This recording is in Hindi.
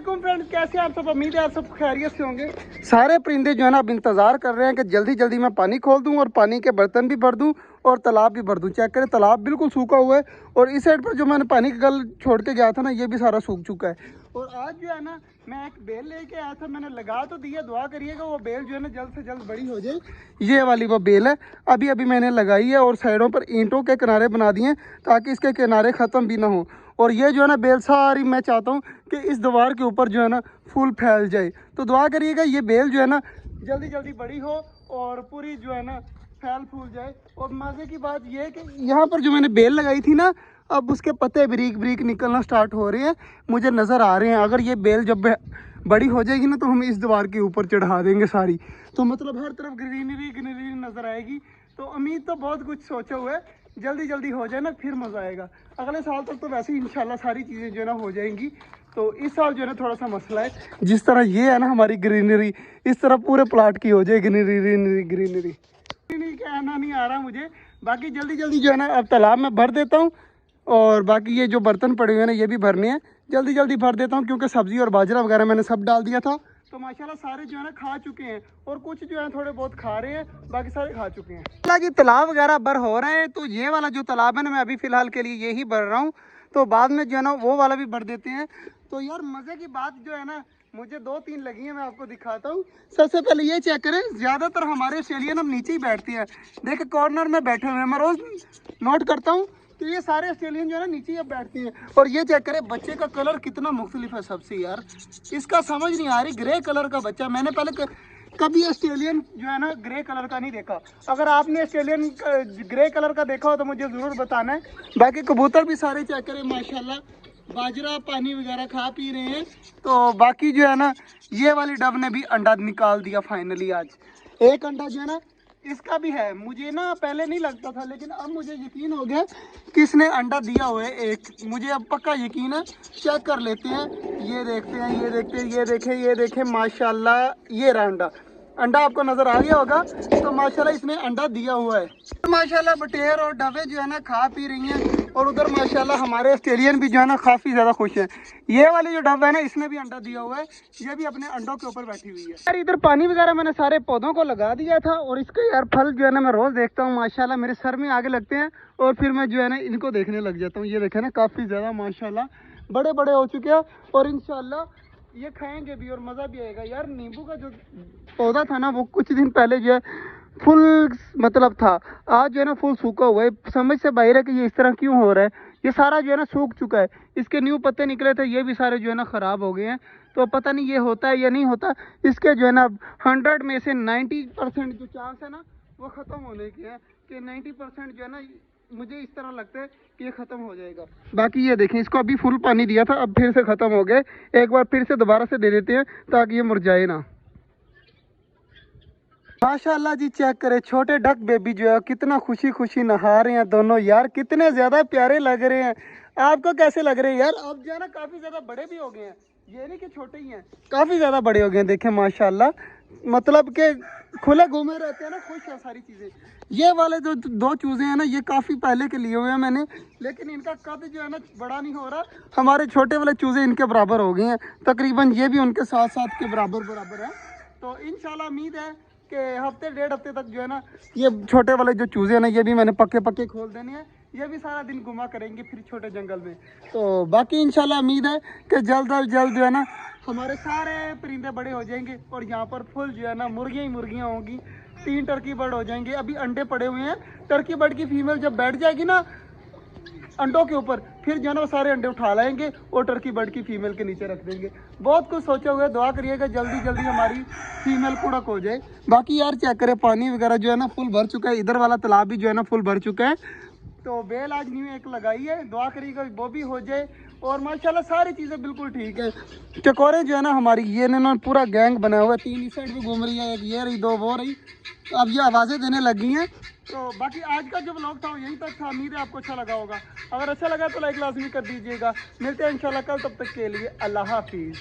फ्रेंड्स, कैसे आप सब? उम्मीद है आप सब खैरियत से होंगे। सारे परिंदे जो है ना अब इंतजार कर रहे हैं कि जल्दी जल्दी मैं पानी खोल दूं और पानी के बर्तन भी भर दूं और तालाब भी भर दूं। चेक करें, तालाब बिल्कुल सूखा हुआ है और इस साइड पर जो मैंने पानी का गल छोड़ के गया था ना, ये भी सारा सूख चुका है। और आज जो है ना मैं एक बेल लेके आया था, मैंने लगा तो दिया। दुआ करिएगा वो बेल जो है ना जल्द से जल्द बड़ी हो जाए। ये वाली वो बेल है, अभी अभी मैंने लगाई है और साइडों पर ईंटों के किनारे बना दिए ताकि इसके किनारे ख़त्म भी ना हो। और ये जो है ना बेल सारी मैं चाहता हूँ कि इस दीवार के ऊपर जो है ना फूल फैल जाए। तो दुआ करिएगा ये बेल जो है ना जल्दी जल्दी बड़ी हो और पूरी जो है ना फैल फूल जाए। और मज़े की बात ये है कि यहाँ पर जो मैंने बेल लगाई थी ना, अब उसके पत्ते ब्रीक ब्रीक निकलना स्टार्ट हो रहे हैं, मुझे नज़र आ रहे हैं। अगर ये बेल जब बड़ी हो जाएगी ना तो हम इस दीवार के ऊपर चढ़ा देंगे सारी, तो मतलब हर तरफ ग्रीनरी ग्रीनरी नज़र आएगी। तो उम्मीद तो बहुत कुछ सोचा हुआ है, जल्दी जल्दी हो जाए ना फिर मज़ा आएगा। अगले साल तक तो वैसे ही इंशाल्लाह सारी चीज़ें जो है ना हो जाएंगी। तो इस साल जो है ना थोड़ा सा मसला है, जिस तरह ये है ना हमारी ग्रीनरी, इस तरह पूरे प्लाट की हो जाए ग्रीनरी ग्रीनरी ग्रीनरी। कहना नहीं आ रहा मुझे। बाकी जल्दी जल्दी जो है ना अब तालाब में भर देता हूँ और बाकी ये जो बर्तन पड़े हुए हैं ना ये भी भरने हैं, जल्दी जल्दी भर देता हूँ क्योंकि सब्ज़ी और बाजरा वगैरह मैंने सब डाल दिया था। तो माशाल्लाह सारे जो है ना खा चुके हैं और कुछ जो है थोड़े बहुत खा रहे हैं, बाकी सारे खा चुके हैं। हालांकि तालाब वगैरह भर हो रहे हैं, तो ये वाला जो तालाब है ना मैं अभी फ़िलहाल के लिए यही भर रहा हूँ, तो बाद में जो है ना वो वाला भी भर देते हैं। तो यार मज़े की बात जो है ना मुझे 2-3 लगी है, मैं आपको दिखाता हूँ। सबसे पहले ये चेक करें, ज़्यादातर हमारे ऑस्ट्रेलियन हम नीचे ही बैठते हैं। देखिए कॉर्नर में बैठे हुए हैं, मैं रोज़ नोट करता हूँ तो ये सारे ऑस्ट्रेलियन जो है ना नीचे ही अब बैठते हैं। और ये चेक करें बच्चे का कलर कितना मुख्तलिफ है सबसे यार, इसका समझ नहीं आ रही। ग्रे कलर का बच्चा, मैंने पहले कभी ऑस्ट्रेलियन जो है ना ग्रे कलर का नहीं देखा। अगर आपने ऑस्ट्रेलियन ग्रे कलर का देखा हो तो मुझे ज़रूर बताना है। बाकी कबूतर भी सारे चेक करें माशाल्लाह बाजरा पानी वगैरह खा पी रहे हैं। तो बाकी जो है ना ये वाली डब ने भी अंडा निकाल दिया फाइनली। आज एक अंडा जो है ना इसका भी है। मुझे ना पहले नहीं लगता था, लेकिन अब मुझे यकीन हो गया कि इसने अंडा दिया हुआ है एक, मुझे अब पक्का यकीन है। चेक कर लेते हैं, ये देखते हैं, ये देखते हैं, ये देखें माशाल्लाह ये रहा अंडा। अंडा आपको नज़र आ गया होगा। तो माशाल्लाह इसने अंडा दिया हुआ है। तो माशाल्लाह बटेर और डबे जो है ना खा पी रही हैं और उधर माशाल्लाह हमारे ऑस्ट्रेलियन भी जो है ना काफ़ी ज़्यादा खुश हैं। ये वाली जो डब है ना इसने भी अंडा दिया हुआ है, ये भी अपने अंडों के ऊपर बैठी हुई है। यार इधर पानी वगैरह मैंने सारे पौधों को लगा दिया था और इसके यार फल जो है ना मैं रोज़ देखता हूँ माशाल्लाह मेरे सर में आगे लगते हैं और फिर मैं जो है ना इनको देखने लग जाता हूँ। ये देखें ना काफ़ी ज़्यादा माशाल्लाह बड़े बड़े हो चुके हैं और इंशाल्लाह ये खाएंगे भी और मज़ा भी आएगा। यार नींबू का जो पौधा था ना वो कुछ दिन पहले जो है फुल मतलब था, आज जो है ना फुल सूखा हुआ है। समझ से बाहर है कि ये इस तरह क्यों हो रहा है। ये सारा जो है ना सूख चुका है, इसके न्यू पत्ते निकले थे ये भी सारे जो है ना ख़राब हो गए हैं। तो पता नहीं ये होता है या नहीं होता। इसके जो है ना 100 में से 90% जो चांस है ना वो ख़त्म होने के हैं, कि 90% जो है ना मुझे इस तरह लगता है कि ये ख़त्म हो जाएगा। बाकी ये देखें, इसको अभी फुल पानी दिया था, अब फिर से ख़त्म हो गए। एक बार फिर से दोबारा से दे देते हैं ताकि ये मुरझाए ना। माशाल्लाह जी चेक करें, छोटे डक बेबी जो है कितना खुशी खुशी नहा रहे हैं दोनों। यार कितने ज़्यादा प्यारे लग रहे हैं। आपको कैसे लग रहे हैं यार? अब जो है ना काफ़ी ज़्यादा बड़े भी हो गए हैं, ये नहीं कि छोटे ही हैं, काफ़ी ज़्यादा बड़े हो गए हैं। देखें माशाल्लाह, मतलब कि खुले घूमे रहते हैं ना, खुश है सारी चीज़ें। ये वाले जो 2 चूज़े हैं ना ये काफ़ी पहले के लिए हुए हैं मैंने, लेकिन इनका कद जो है ना बड़ा नहीं हो रहा। हमारे छोटे वाले चूज़े इनके बराबर हो गए हैं तकरीबन, ये भी उनके साथ साथ के बराबर है। तो इंशाल्लाह उम्मीद है कि हफ्ते 1.5 हफ्ते तक जो है ना ये छोटे वाले जो चूज़े हैं ना ये भी मैंने पक्के खोल देने हैं। ये भी सारा दिन घुमा करेंगे फिर छोटे जंगल में। तो बाकी इंशाल्लाह उम्मीद है कि जल्द अज जल्द जो है ना हमारे सारे परिंदे बड़े हो जाएंगे और यहाँ पर फुल जो है ना मुर्गियाँ ही मुर्गियाँ होंगी। 3 टर्की बर्ड हो जाएंगे। अभी अंडे पड़े हुए हैं, टर्की बर्ड की फीमेल जब बैठ जाएगी ना अंडों के ऊपर फिर जो है ना वो सारे अंडे उठा लाएंगे और टर्की बर्ड की फीमेल के नीचे रख देंगे। बहुत कुछ सोचा हुआ है, दुआ करिएगा जल्दी जल्दी हमारी फीमेल कुड़क हो जाए। बाकी यार चेक करें, पानी वगैरह जो है ना फुल भर चुका है, इधर वाला तालाब भी जो है ना फुल भर चुका है। तो बेल आज न्यू एक लगाई है, दुआ करिएगा वो भी हो जाए और माशाल्लाह सारी चीज़ें बिल्कुल ठीक है। चकोरे जो है ना हमारी ये ना पूरा गैंग बना हुआ है, 3 इस साइड पे घूम रही है, एक ये रही, 2 वो रही। तो अब ये आवाज़ें देने लगी हैं। तो बाकी आज का जो व्लॉग था वो यहीं तक था। उम्मीद है आपको अच्छा लगा होगा। अगर अच्छा लगा तो लाइक लाजमी कर दीजिएगा। मिलते हैं इंशाल्लाह कल, तब तक के लिए अल्लाह हाफिज़।